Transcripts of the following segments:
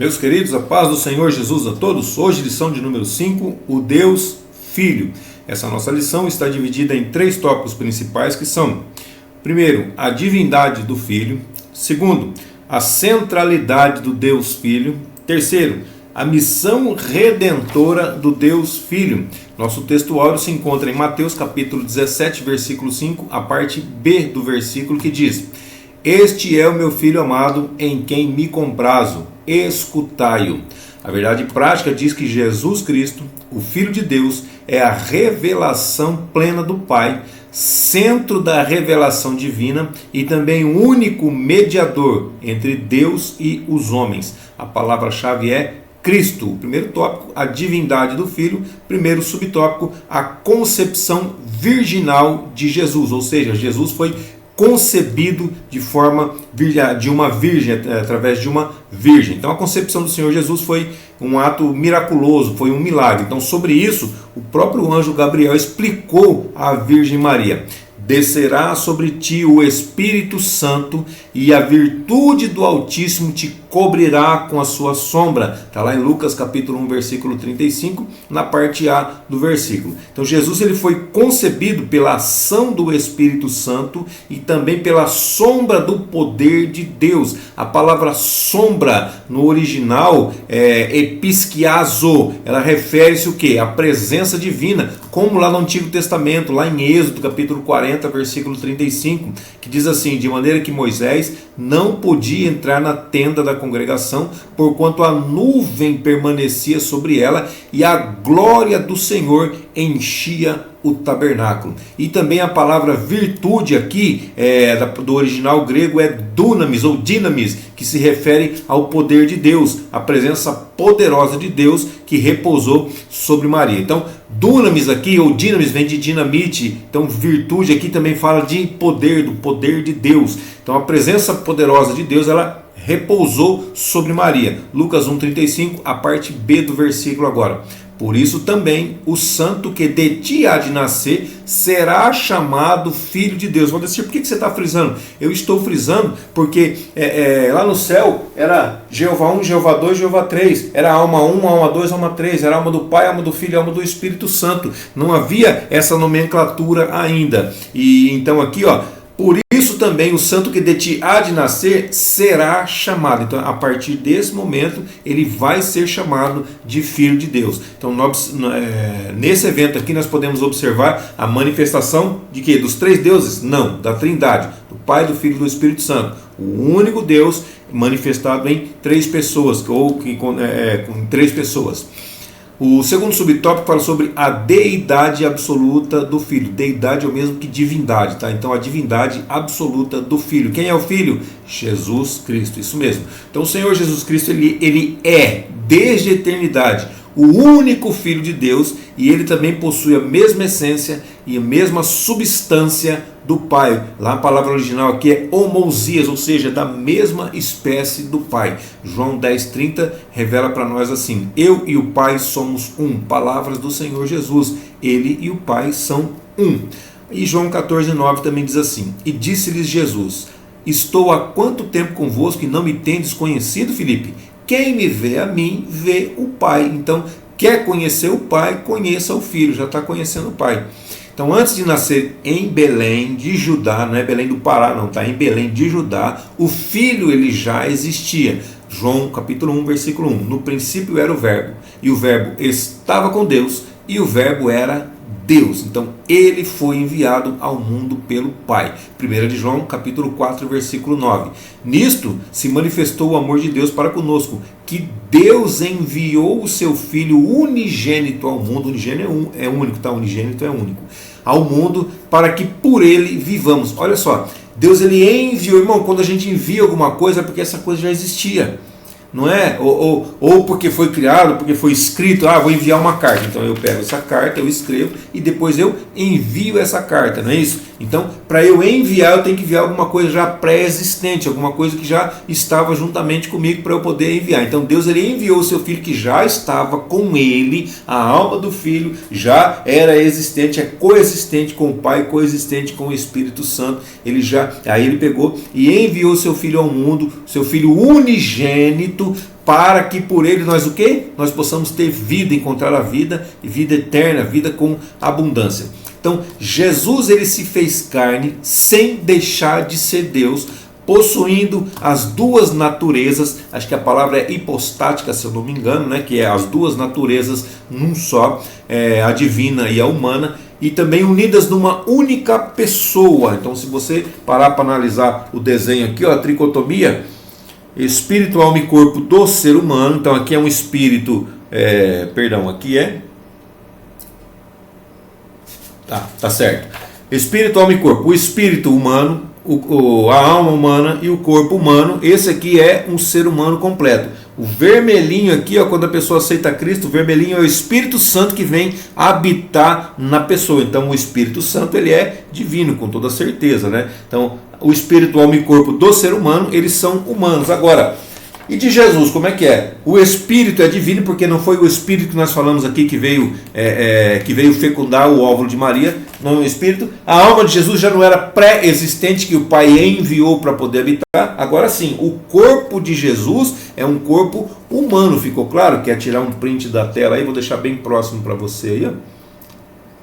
Meus queridos, a paz do Senhor Jesus a todos. Hoje, lição de número 5, o Deus Filho. Essa nossa lição está dividida em 3 tópicos principais que são: primeiro, a divindade do Filho; segundo, a centralidade do Deus Filho; terceiro, a missão redentora do Deus Filho. Nosso texto áureo se encontra em Mateus capítulo 17, versículo 5, a parte B do versículo, que diz: Este é o meu Filho amado, em quem me comprazo, escutai-o. A verdade prática diz que Jesus Cristo, o Filho de Deus, é a revelação plena do Pai, centro da revelação divina e também o único mediador entre Deus e os homens. A palavra-chave é Cristo. O primeiro tópico, a divindade do Filho. Primeiro subtópico, a concepção virginal de Jesus, ou seja, Jesus foi concebido de uma virgem, através de uma virgem. Então a concepção do Senhor Jesus foi um ato miraculoso, foi um milagre. Então sobre isso, o próprio anjo Gabriel explicou à Virgem Maria: descerá sobre ti o Espírito Santo e a virtude do Altíssimo te cobrirá com a sua sombra. Está lá em Lucas capítulo 1, versículo 35, na parte A do versículo. Então Jesus ele foi concebido pela ação do Espírito Santo e também pela sombra do poder de Deus. A palavra sombra no original é episkiazo. Ela refere-se o quê? A presença divina, como lá no Antigo Testamento, lá em Êxodo capítulo 40, versículo 35, que diz assim: de maneira que Moisés não podia entrar na tenda da congregação, porquanto a nuvem permanecia sobre ela e a glória do Senhor enchia o tabernáculo. E também a palavra virtude aqui, do original grego, é dunamis ou dinamis, que se refere ao poder de Deus, a presença poderosa de Deus que repousou sobre Maria. Então dunamis aqui, ou dinamis, vem de dinamite. Então virtude aqui também fala de poder, do poder de Deus. Então a presença poderosa de Deus, ela repousou sobre Maria. Lucas 1,35, a parte B do versículo agora. Por isso também o santo que de ti há de nascer será chamado Filho de Deus. Vou dizer, por que você está frisando? Eu estou frisando porque lá no céu era Jeová 1, Jeová 2, Jeová 3. Era alma 1, alma 2, alma 3. Era alma do Pai, alma do Filho, alma do Espírito Santo. Não havia essa nomenclatura ainda. E então aqui, por isso também o santo que de ti há de nascer será chamado. Então, a partir desse momento, ele vai ser chamado de Filho de Deus. Então, nesse evento aqui, nós podemos observar a manifestação de quê? Dos 3 deuses? Não, da Trindade, do Pai, do Filho e do Espírito Santo. O único Deus manifestado em 3 pessoas, ou com 3 pessoas. O segundo subtópico fala sobre a deidade absoluta do Filho. Deidade é o mesmo que divindade, tá? Então a divindade absoluta do Filho. Quem é o Filho? Jesus Cristo, isso mesmo. Então o Senhor Jesus Cristo, ele é, desde a eternidade, o único Filho de Deus, e ele também possui a mesma essência e a mesma substância do Pai. Lá a palavra original aqui é homousias, ou seja, da mesma espécie do Pai. João 10,30 revela para nós assim: eu e o Pai somos um. Palavras do Senhor Jesus. Ele e o Pai são um. E João 14,9 também diz assim: e disse-lhes Jesus: estou há quanto tempo convosco e não me tendes conhecido, Filipe? Quem me vê a mim, vê o Pai. Então, quer conhecer o Pai, conheça o Filho. Já está conhecendo o Pai. Então, antes de nascer em Belém de Judá, não é Belém do Pará, não, está em Belém de Judá, o Filho ele já existia. João capítulo 1, versículo 1. No princípio era o Verbo, e o Verbo estava com Deus, e o Verbo era Deus. Então ele foi enviado ao mundo pelo Pai. 1 de João capítulo 4, versículo 9. Nisto se manifestou o amor de Deus para conosco, que Deus enviou o seu Filho unigênito ao mundo. Unigênito é único, tá? Unigênito é único. Ao mundo, para que por ele vivamos. Olha só, Deus ele enviou, irmão, quando a gente envia alguma coisa é porque essa coisa já existia. Não é? Ou porque foi criado, porque foi escrito, vou enviar uma carta. Então eu pego essa carta, eu escrevo e depois eu envio essa carta, não é isso? Então, para eu enviar, eu tenho que enviar alguma coisa já pré-existente, alguma coisa que já estava juntamente comigo para eu poder enviar. Então Deus ele enviou o seu Filho que já estava com ele, a alma do Filho já era existente, é coexistente com o Pai, coexistente com o Espírito Santo. Aí ele pegou e enviou o seu Filho ao mundo, seu Filho unigênito, unigênito, para que por ele nós o quê? Nós possamos ter vida, encontrar a vida, e vida eterna, vida com abundância. Então, Jesus ele se fez carne sem deixar de ser Deus, possuindo as duas naturezas. Acho que a palavra é hipostática, se eu não me engano, né? Que é as duas naturezas num só, a divina e a humana, e também unidas numa única pessoa. Então, se você parar para analisar o desenho aqui, ó, a tricotomia, espírito, alma e corpo do ser humano. Então, aqui é um espírito, aqui é... Tá certo. Espírito, alma e corpo. O espírito humano, a alma humana e o corpo humano. Esse aqui é um ser humano completo. O vermelhinho aqui, ó, quando a pessoa aceita Cristo, o vermelhinho é o Espírito Santo que vem habitar na pessoa. Então o Espírito Santo ele é divino, com toda certeza, né? Então o espírito, alma e corpo do ser humano, eles são humanos. Agora, e de Jesus, como é que é? O Espírito é divino, porque não foi o Espírito que nós falamos aqui que veio fecundar o óvulo de Maria, não é o Espírito. A alma de Jesus já não era pré-existente, que o Pai enviou para poder habitar. Agora sim, o corpo de Jesus é um corpo humano, ficou claro? Quer tirar um print da tela aí? Vou deixar bem próximo para você aí, ó.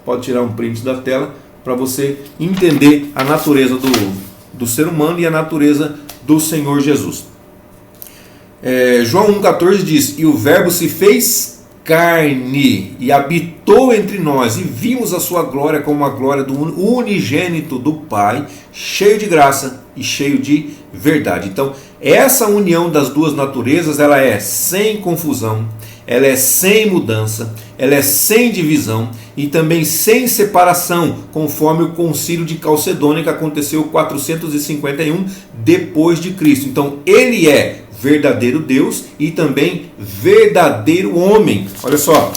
Pode tirar um print da tela para você entender a natureza do ser humano e a natureza do Senhor Jesus. João 1,14 diz: e o verbo se fez carne e habitou entre nós, e vimos a sua glória como a glória do unigênito do Pai, cheio de graça e cheio de verdade. Então essa união das duas naturezas, ela é sem confusão, ela é sem mudança, ela é sem divisão e também sem separação, conforme o concílio de Calcedônia, que aconteceu 451 depois de Cristo. Então ele é verdadeiro Deus e também verdadeiro homem. Olha só,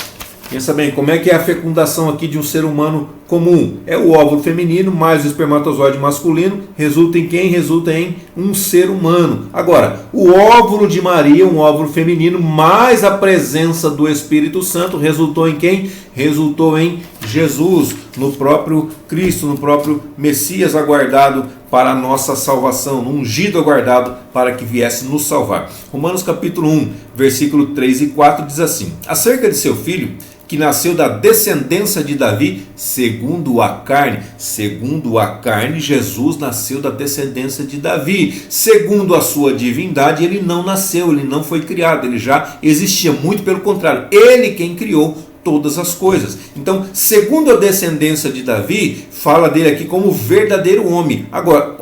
pensa bem, como é que é a fecundação aqui de um ser humano comum? É o óvulo feminino mais o espermatozoide masculino, resulta em quem? Resulta em um ser humano. Agora, o óvulo de Maria, um óvulo feminino, mais a presença do Espírito Santo, resultou em quem? Resultou em Jesus, no próprio Cristo, no próprio Messias aguardado para a nossa salvação, no ungido aguardado para que viesse nos salvar. Romanos capítulo 1, versículo 3 e 4 diz assim: acerca de seu filho, que nasceu da descendência de Davi, segundo a carne. Segundo a carne, Jesus nasceu da descendência de Davi. Segundo a sua divindade, ele não nasceu, ele não foi criado, ele já existia. Muito pelo contrário, ele quem criou todas as coisas. Então, segundo a descendência de Davi, fala dele aqui como verdadeiro homem. Agora,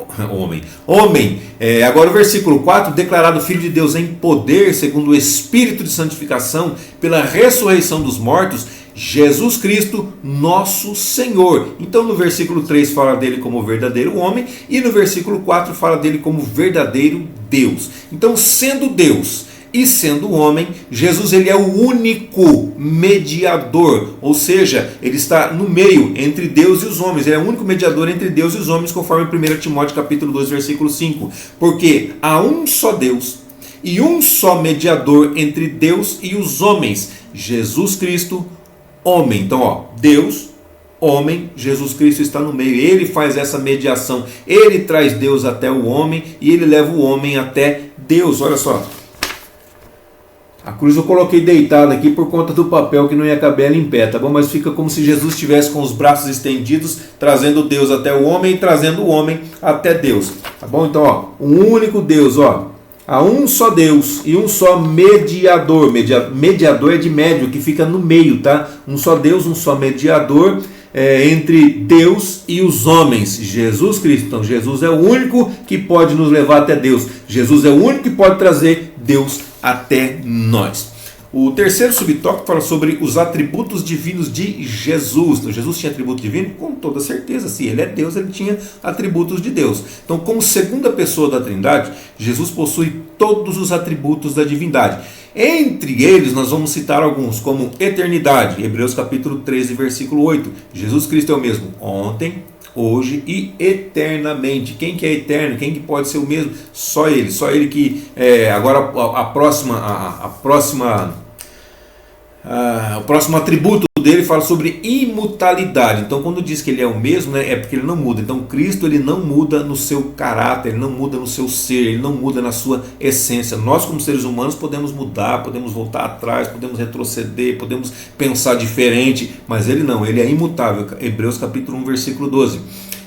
agora o versículo 4, declarado filho de Deus em poder, segundo o Espírito de santificação, pela ressurreição dos mortos, Jesus Cristo, nosso Senhor. Então no versículo 3 fala dele como verdadeiro homem, e no versículo 4 fala dele como verdadeiro Deus. Então, sendo Deus e sendo homem, Jesus ele é o único mediador, ou seja, ele está no meio entre Deus e os homens. Ele é o único mediador entre Deus e os homens, conforme 1 Timóteo capítulo 2, versículo 5. Porque há um só Deus e um só mediador entre Deus e os homens, Jesus Cristo, homem. Então, Deus, homem, Jesus Cristo está no meio. Ele faz essa mediação, ele traz Deus até o homem e ele leva o homem até Deus. Olha só, a cruz eu coloquei deitada aqui por conta do papel que não ia caber ela em pé, tá bom? Mas fica como se Jesus estivesse com os braços estendidos, trazendo Deus até o homem e trazendo o homem até Deus, tá bom? Então, um único Deus, há um só Deus e um só mediador. Mediador é de médio, que fica no meio, tá? Um só Deus, um só mediador entre Deus e os homens, Jesus Cristo. Então Jesus é o único que pode nos levar até Deus. Jesus é o único que pode trazer Deus até nós. O terceiro subtópico fala sobre os atributos divinos de Jesus. Então, Jesus tinha atributo divino? Com toda certeza. Se ele é Deus, ele tinha atributos de Deus. Então, como segunda pessoa da Trindade, Jesus possui todos os atributos da divindade. Entre eles, nós vamos citar alguns, como eternidade, Hebreus capítulo 13, versículo 8. Jesus Cristo é o mesmo ontem, hoje e eternamente. Quem que é eterno? Quem que pode ser o mesmo? Só Ele que agora a próxima o próximo atributo dele fala sobre imutabilidade. Então, quando diz que ele é o mesmo, né, é porque ele não muda. Então, Cristo, ele não muda no seu caráter, ele não muda no seu ser, ele não muda na sua essência. Nós, como seres humanos, podemos mudar, podemos voltar atrás, podemos retroceder, podemos pensar diferente, mas ele não, ele é imutável. Hebreus capítulo 1, versículo 12.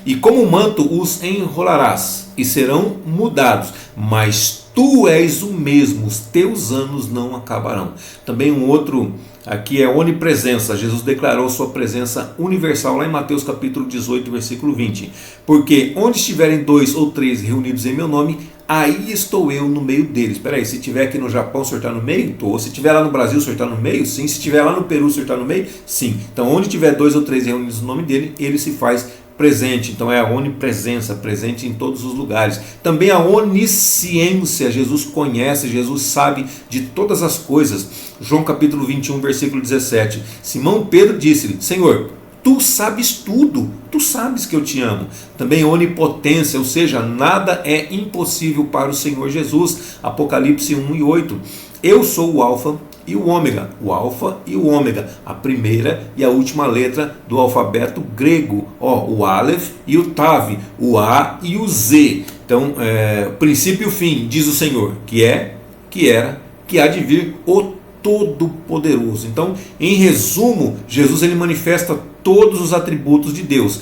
E como manto os enrolarás e serão mudados, mas tu és o mesmo, os teus anos não acabarão. Também um outro aqui é onipresença. Jesus declarou sua presença universal lá em Mateus capítulo 18, versículo 20. Porque onde estiverem 2 ou 3 reunidos em meu nome, aí estou eu no meio deles. Espera aí, se estiver aqui no Japão, o senhor está no meio? Estou. Se estiver lá no Brasil, o senhor está no meio? Sim. Se estiver lá no Peru, o senhor está no meio? Sim. Então, onde tiver 2 ou 3 reunidos no nome dele, ele se faz presente. Então é a onipresença, presente em todos os lugares. Também a onisciência, Jesus conhece, Jesus sabe de todas as coisas. João capítulo 21, versículo 17. Simão Pedro disse-lhe: Senhor, tu sabes tudo, tu sabes que eu te amo. Também onipotência, ou seja, nada é impossível para o Senhor Jesus. Apocalipse 1 e 8. Eu sou o alfa e o ômega, o alfa e o ômega, a primeira e a última letra do alfabeto grego, o Aleph e o Tav, o A e o Z. Então, princípio e o fim, diz o Senhor, que é, que era, que há de vir, o Todo-Poderoso. Então, em resumo, Jesus ele manifesta todos os atributos de Deus.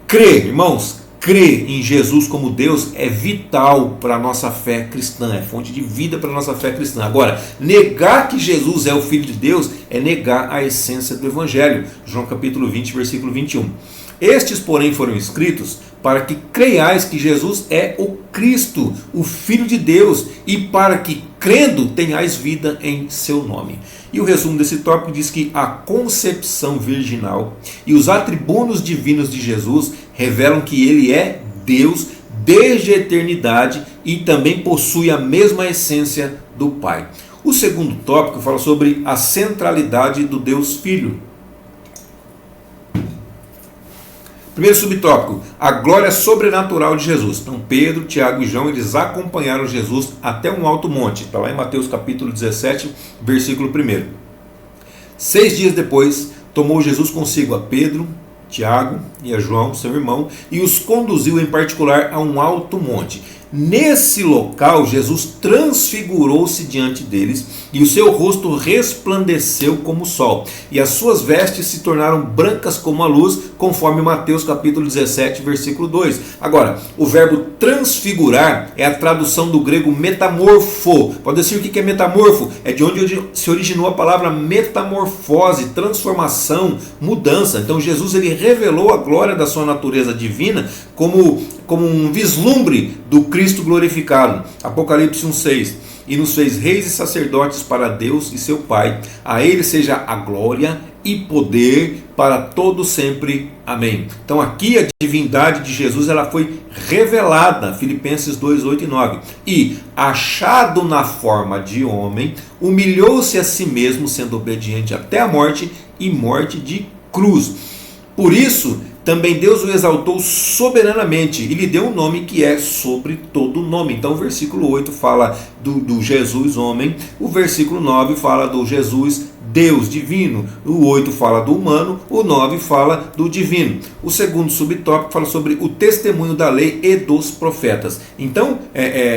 Crer, irmãos, crer em Jesus como Deus é vital para a nossa fé cristã, é fonte de vida para a nossa fé cristã. Agora, negar que Jesus é o Filho de Deus é negar a essência do Evangelho. João capítulo 20, versículo 21. Estes, porém, foram escritos para que creiais que Jesus é o Cristo, o Filho de Deus, e para que, crendo, tenhais vida em seu nome. E o resumo desse tópico diz que a concepção virginal e os atributos divinos de Jesus revelam que ele é Deus desde a eternidade e também possui a mesma essência do Pai. O segundo tópico fala sobre a centralidade do Deus Filho. Primeiro subtópico, a glória sobrenatural de Jesus. Então Pedro, Tiago e João, eles acompanharam Jesus até um alto monte. Está lá em Mateus capítulo 17, versículo 1. 6 dias depois, tomou Jesus consigo a Pedro, Tiago e a João, seu irmão, e os conduziu em particular a um alto monte. Nesse local, Jesus transfigurou-se diante deles, e o seu rosto resplandeceu como o sol, e as suas vestes se tornaram brancas como a luz, conforme Mateus capítulo 17, versículo 2. Agora, o verbo transfigurar é a tradução do grego metamorfo. Pode dizer o que é metamorfo? É de onde se originou a palavra metamorfose, transformação, mudança. Então Jesus ele revelou a glória da sua natureza divina como um vislumbre do Cristo glorificado. Apocalipse 1,6. E nos fez reis e sacerdotes para Deus e seu Pai. A ele seja a glória e poder para todo sempre. Amém. Então aqui a divindade de Jesus ela foi revelada. Filipenses 2, 8 e 9. E achado na forma de homem, humilhou-se a si mesmo, sendo obediente até a morte e morte de cruz. Por isso também Deus o exaltou soberanamente e lhe deu um nome que é sobre todo nome. Então o versículo 8 fala do Jesus homem, o versículo 9 fala do Jesus Deus divino, o 8 fala do humano, o 9 fala do divino. O segundo subtópico fala sobre o testemunho da lei e dos profetas. Então,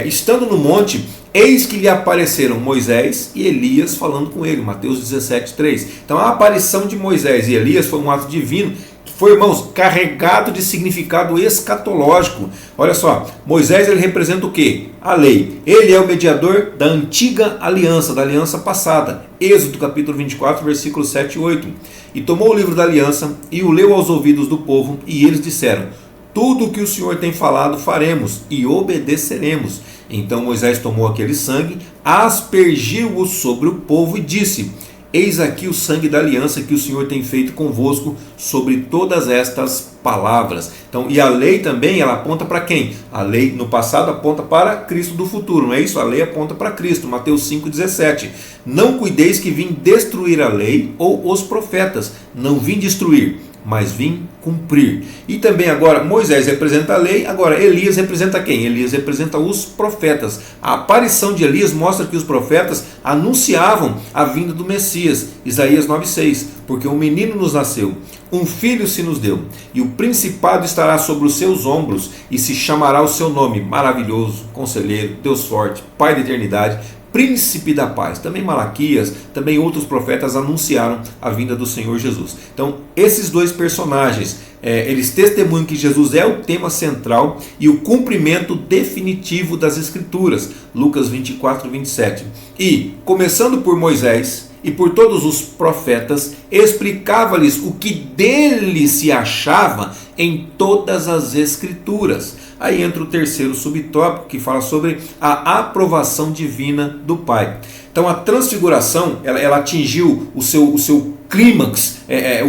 estando no monte, eis que lhe apareceram Moisés e Elias falando com ele, Mateus 17, 3. Então a aparição de Moisés e Elias foi um ato divino, foi, irmãos, carregado de significado escatológico. Olha só, Moisés ele representa o quê? A lei. Ele é o mediador da antiga aliança, da aliança passada. Êxodo capítulo 24, versículos 7 e 8. E tomou o livro da aliança e o leu aos ouvidos do povo, e eles disseram: tudo o que o Senhor tem falado faremos e obedeceremos. Então Moisés tomou aquele sangue, aspergiu-o sobre o povo e disse: eis aqui o sangue da aliança que o Senhor tem feito convosco sobre todas estas palavras. Então, e a lei também, ela aponta para quem? A lei no passado aponta para Cristo do futuro, não é isso? A lei aponta para Cristo, Mateus 5,17. Não cuideis que vim destruir a lei ou os profetas. Não vim destruir, mas vim cumprir. E também agora Moisés representa a lei, agora Elias representa quem? Elias representa os profetas. A aparição de Elias mostra que os profetas anunciavam a vinda do Messias. Isaías 9,6, porque um menino nos nasceu, um filho se nos deu, e o principado estará sobre os seus ombros, e se chamará o seu nome, maravilhoso, conselheiro, Deus forte, Pai da eternidade, Príncipe da paz. Também Malaquias, também outros profetas anunciaram a vinda do Senhor Jesus. Então, esses dois personagens, eles testemunham que Jesus é o tema central e o cumprimento definitivo das Escrituras. Lucas 24, 27. E, começando por Moisés e por todos os profetas, explicava-lhes o que dele se achava em todas as Escrituras. Aí entra o terceiro subtópico, que fala sobre a aprovação divina do Pai. Então a transfiguração, ela atingiu o seu clímax,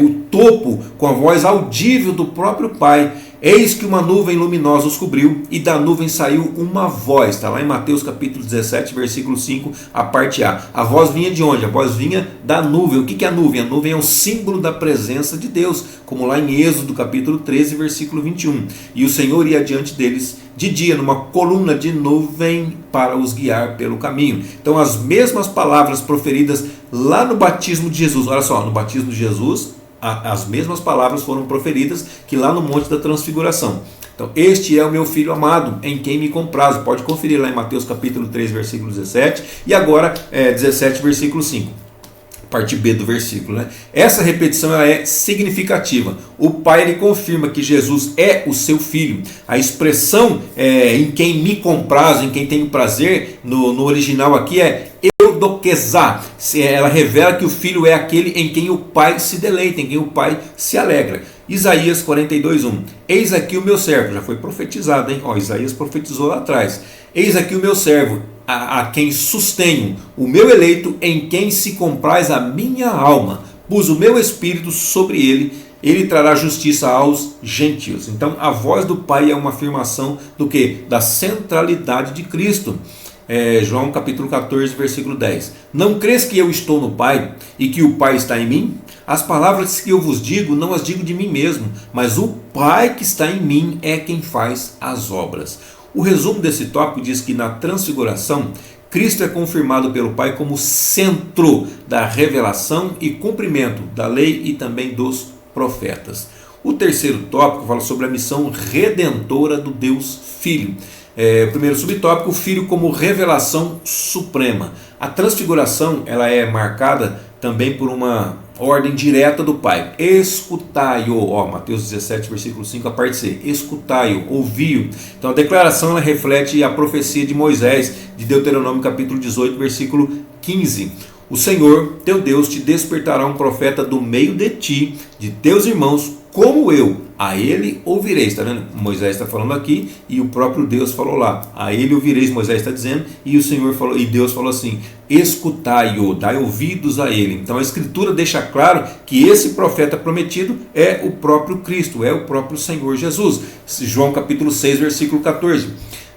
o topo, com a voz audível do próprio Pai. Eis que uma nuvem luminosa os cobriu, e da nuvem saiu uma voz. Está lá em Mateus capítulo 17, versículo 5, a parte A. A voz vinha de onde? A voz vinha da nuvem. O que é a nuvem? A nuvem é um símbolo da presença de Deus, como lá em Êxodo capítulo 13, versículo 21. E o Senhor ia diante deles de dia, numa coluna de nuvem, para os guiar pelo caminho. Então as mesmas palavras proferidas lá no batismo de Jesus. Olha só, no batismo de Jesus, as mesmas palavras foram proferidas que lá no Monte da Transfiguração. Então, este é o meu filho amado, em quem me comprazo. Pode conferir lá em Mateus capítulo 3, versículo 17, e agora 17, versículo 5. Parte B do versículo, né? Essa repetição ela é significativa. O Pai ele confirma que Jesus é o seu filho. A expressão em quem me comprazo, em quem tenho prazer, no original aqui é eudoquezá. Ela revela que o filho é aquele em quem o Pai se deleita, em quem o Pai se alegra. Isaías 42, 1. Eis aqui o meu servo. Já foi profetizado, hein? Isaías profetizou lá atrás. Eis aqui o meu servo, a quem sustenho, o meu eleito, em quem se compraz a minha alma. Pus o meu espírito sobre ele, ele trará justiça aos gentios. Então a voz do Pai é uma afirmação do que? Da centralidade de Cristo. João capítulo 14, versículo 10. Não crês que eu estou no Pai e que o Pai está em mim? As palavras que eu vos digo, não as digo de mim mesmo, mas o Pai que está em mim é quem faz as obras. O resumo desse tópico diz que na transfiguração, Cristo é confirmado pelo Pai como centro da revelação e cumprimento da lei e também dos profetas. O terceiro tópico fala sobre a missão redentora do Deus Filho. O primeiro subtópico, o Filho como revelação suprema. A transfiguração ela é marcada também por uma ordem direta do Pai. Escutai-o, Mateus 17, versículo 5, a parte C. Escutai-o, ouvi-o. Então a declaração ela reflete a profecia de Moisés, de Deuteronômio capítulo 18, versículo 15. O Senhor, teu Deus, te despertará um profeta do meio de ti, de teus irmãos, como eu, a ele ouvireis. Está vendo? Moisés está falando aqui e o próprio Deus falou lá. A ele ouvireis, Moisés está dizendo, e o Senhor falou, e Deus falou assim: escutai-o, dai ouvidos a ele. Então a Escritura deixa claro que esse profeta prometido é o próprio Cristo, é o próprio Senhor Jesus. João capítulo 6, versículo 14.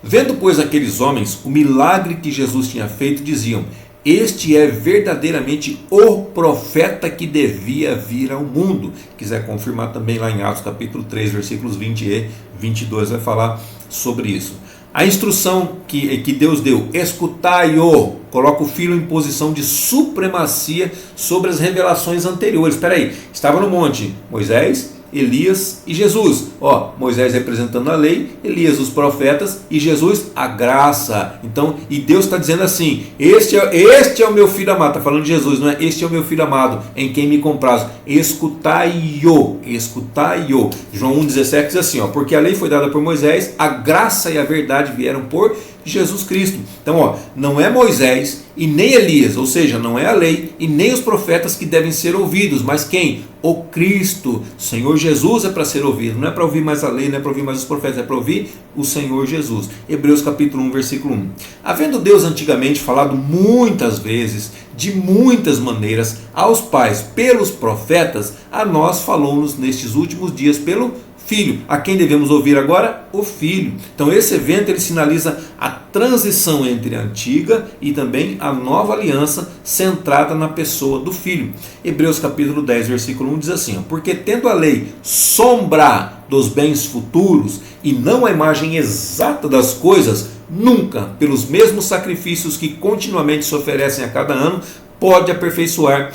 Vendo, pois, aqueles homens o milagre que Jesus tinha feito, diziam: este é verdadeiramente o profeta que devia vir ao mundo. Quiser confirmar também lá em Atos capítulo 3, versículos 20 e 22, vai falar sobre isso. A instrução que Deus deu, escutai-o, coloca o Filho em posição de supremacia sobre as revelações anteriores. Espera aí, estava no monte Moisés, Elias e Jesus. Moisés representando a lei, Elias os profetas e Jesus a graça. Então, e Deus está dizendo assim: este é o meu filho amado. Está falando de Jesus, não é? Este é o meu filho amado, em quem me comprazo. Escutai-o, escutai-o. João 1,17 diz assim: porque a lei foi dada por Moisés, a graça e a verdade vieram por Jesus Cristo. Então, não é Moisés e nem Elias, ou seja, não é a lei e nem os profetas que devem ser ouvidos, mas quem? O Cristo, o Senhor Jesus é para ser ouvido. Não é para ouvir mais a lei, não é para ouvir mais os profetas, é para ouvir o Senhor Jesus. Hebreus capítulo 1, versículo 1. Havendo Deus antigamente falado muitas vezes, de muitas maneiras, aos pais pelos profetas, a nós falou-nos nestes últimos dias pelo Filho. A quem devemos ouvir agora? O Filho. Então esse evento ele sinaliza a transição entre a antiga e também a nova aliança centrada na pessoa do Filho. Hebreus capítulo 10, versículo 1 diz assim: porque tendo a lei sombra dos bens futuros e não a imagem exata das coisas, nunca, pelos mesmos sacrifícios que continuamente se oferecem a cada ano, pode aperfeiçoar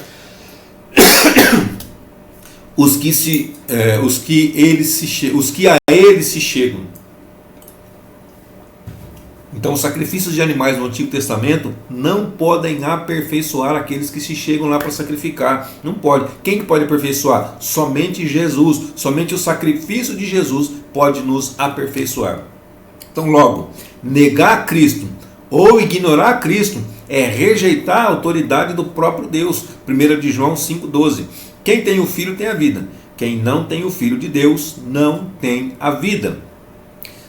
os que a ele se chegam. Então, os sacrifícios de animais no Antigo Testamento não podem aperfeiçoar aqueles que se chegam lá para sacrificar. Não pode. Quem que pode aperfeiçoar? Somente Jesus. Somente o sacrifício de Jesus pode nos aperfeiçoar. Então, logo, negar Cristo ou ignorar Cristo é rejeitar a autoridade do próprio Deus. 1 de João 5,12. Quem tem o Filho tem a vida. Quem não tem o Filho de Deus não tem a vida.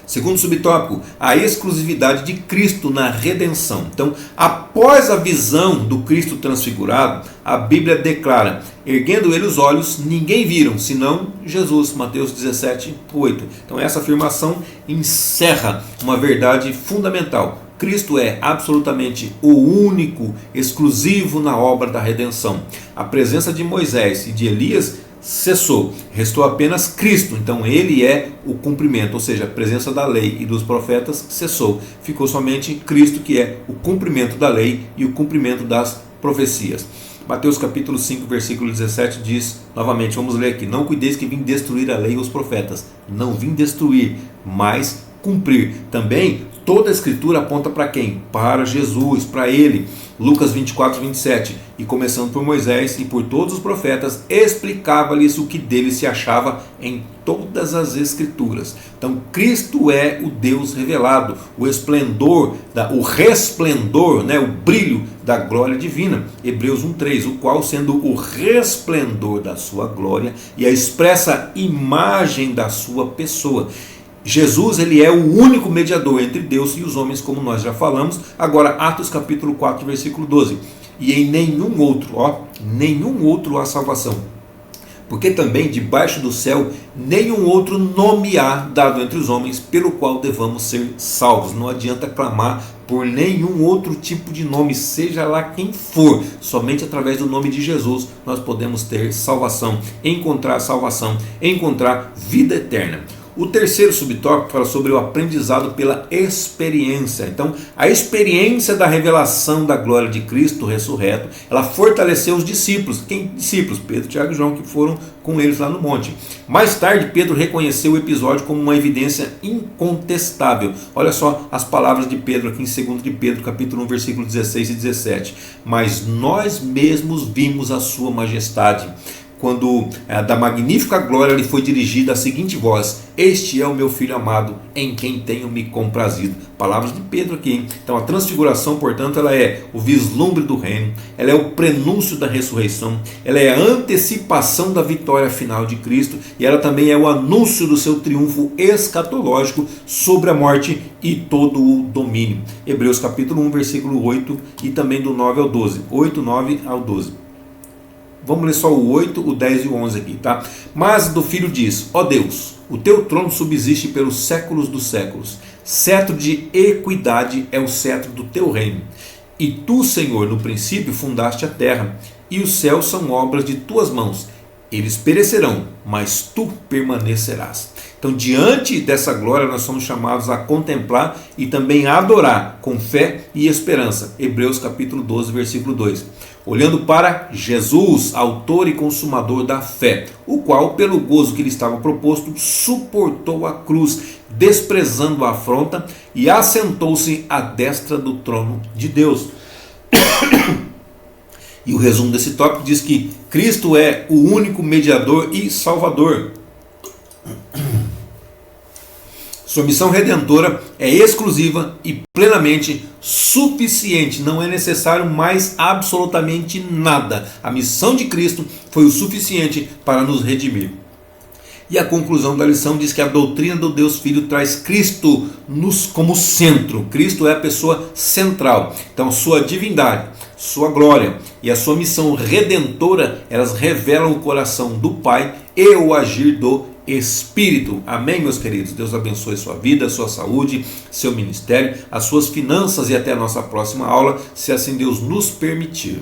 Segundo subtópico, a exclusividade de Cristo na redenção. Então, após a visão do Cristo transfigurado, a Bíblia declara: erguendo ele os olhos, ninguém viram, senão Jesus. Mateus 17:8. Então, essa afirmação encerra uma verdade fundamental. Cristo é absolutamente o único, exclusivo na obra da redenção. A presença de Moisés e de Elias cessou, restou apenas Cristo. Então ele é o cumprimento, ou seja, a presença da lei e dos profetas cessou. Ficou somente Cristo, que é o cumprimento da lei e o cumprimento das profecias. Mateus capítulo 5, versículo 17 diz, novamente, vamos ler aqui: não cuideis que vim destruir a lei e os profetas. Não vim destruir, mas cumprir. Também toda a escritura aponta para quem? Para Jesus, para ele. Lucas 24, 27. E começando por Moisés e por todos os profetas, explicava-lhes o que dele se achava em todas as escrituras. Então Cristo é o Deus revelado, o esplendor, o resplendor, o brilho da glória divina. Hebreus 1:3, o qual, sendo o resplendor da sua glória e a expressa imagem da sua pessoa. Jesus, ele é o único mediador entre Deus e os homens, como nós já falamos. Agora, Atos capítulo 4, versículo 12. E em nenhum outro há salvação. Porque também debaixo do céu nenhum outro nome há dado entre os homens pelo qual devamos ser salvos. Não adianta clamar por nenhum outro tipo de nome, seja lá quem for. Somente através do nome de Jesus nós podemos ter salvação, encontrar vida eterna. O terceiro subtópico fala sobre o aprendizado pela experiência. Então, a experiência da revelação da glória de Cristo ressurreto, ela fortaleceu os discípulos. Quem discípulos? Pedro, Tiago e João, que foram com eles lá no monte. Mais tarde, Pedro reconheceu o episódio como uma evidência incontestável. Olha só as palavras de Pedro aqui em 2 de Pedro, capítulo 1, versículos 16 e 17. Mas nós mesmos vimos a sua majestade. Quando da magnífica glória lhe foi dirigida a seguinte voz: este é o meu filho amado, em quem tenho me comprazido. Palavras de Pedro aqui, hein? Então a transfiguração, portanto, ela é o vislumbre do reino, ela é o prenúncio da ressurreição, ela é a antecipação da vitória final de Cristo, e ela também é o anúncio do seu triunfo escatológico sobre a morte e todo o domínio. Hebreus capítulo 1, versículo 8 e também do 9 ao 12. 8, 9 ao 12. Vamos ler só o 8, o 10 e o 11 aqui, tá? Mas do Filho diz: ó Deus, o teu trono subsiste pelos séculos dos séculos. Cetro de equidade é o cetro do teu reino. E tu, Senhor, no princípio fundaste a terra, e os céus são obras de tuas mãos. Eles perecerão, mas tu permanecerás. Então, diante dessa glória, nós somos chamados a contemplar e também a adorar com fé e esperança. Hebreus capítulo 12, versículo 2. Olhando para Jesus, autor e consumador da fé, o qual, pelo gozo que lhe estava proposto, suportou a cruz, desprezando a afronta, e assentou-se à destra do trono de Deus. E o resumo desse tópico diz que Cristo é o único mediador e salvador. Sua missão redentora é exclusiva e plenamente suficiente. Não é necessário mais absolutamente nada. A missão de Cristo foi o suficiente para nos redimir. E a conclusão da lição diz que a doutrina do Deus Filho traz Cristo como centro. Cristo é a pessoa central. Então, sua divindade, sua glória e a sua missão redentora, elas revelam o coração do Pai e o agir do Espírito. Amém, meus queridos? Deus abençoe sua vida, sua saúde, seu ministério, as suas finanças e até a nossa próxima aula, se assim Deus nos permitir.